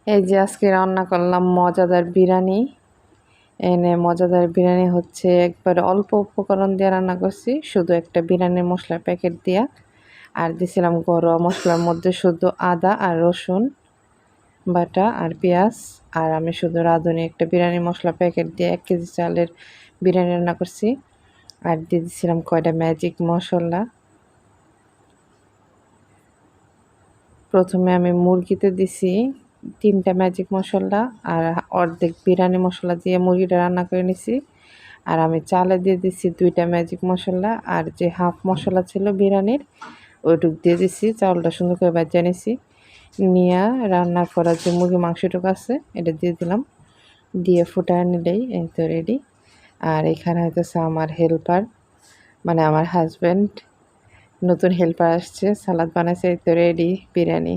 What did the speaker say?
এই যে আজকে রান্না করলাম মজাদার বিরিয়ানি। মজাদার বিরিয়ানি হচ্ছে একবারে অল্প উপকরণ দিয়ে রান্না করছি, শুধু একটা বিরিয়ানির মশলার প্যাকেট দিয়া। আর দিছিলাম ঘরোয়া মশলার মধ্যে শুধু আদা আর রসুন বাটা আর পেঁয়াজ। আর আমি শুধু রাঁধুনি একটা বিরিয়ানি মশলা প্যাকেট দিয়ে 1 কেজি চালের বিরিয়ানি রান্না করছি। আর দিয়ে দিছিলাম কয়টা ম্যাজিক মশলা। প্রথমে আমি মুরগিতে দিছি 3টা ম্যাজিক মশলা আর অর্ধেক বিরিয়ানি মশলা দিয়ে মুরগিটা রান্না করে নিছি। আর আমি চালে দিয়ে দিছি 2টা ম্যাজিক মশলা, আর যে হাফ মশলা ছিল বিরিয়ানির ওইটুক দিয়ে দিছি। চাউলটা সুন্দর করে ভেজে নিছি, নিয়ে রান্না করার যে মুরগি মাংসটুকু আছে এটা দিয়ে দিলাম, দিয়ে ফুটায় নিলেই এই তো রেডি। আর এখানে হইতেছে আমার হেল্পার, মানে আমার হাজব্যান্ড নতুন হেল্পার আসছে, সালাদ বানাইছে, এই তো রেডি বিরিয়ানি।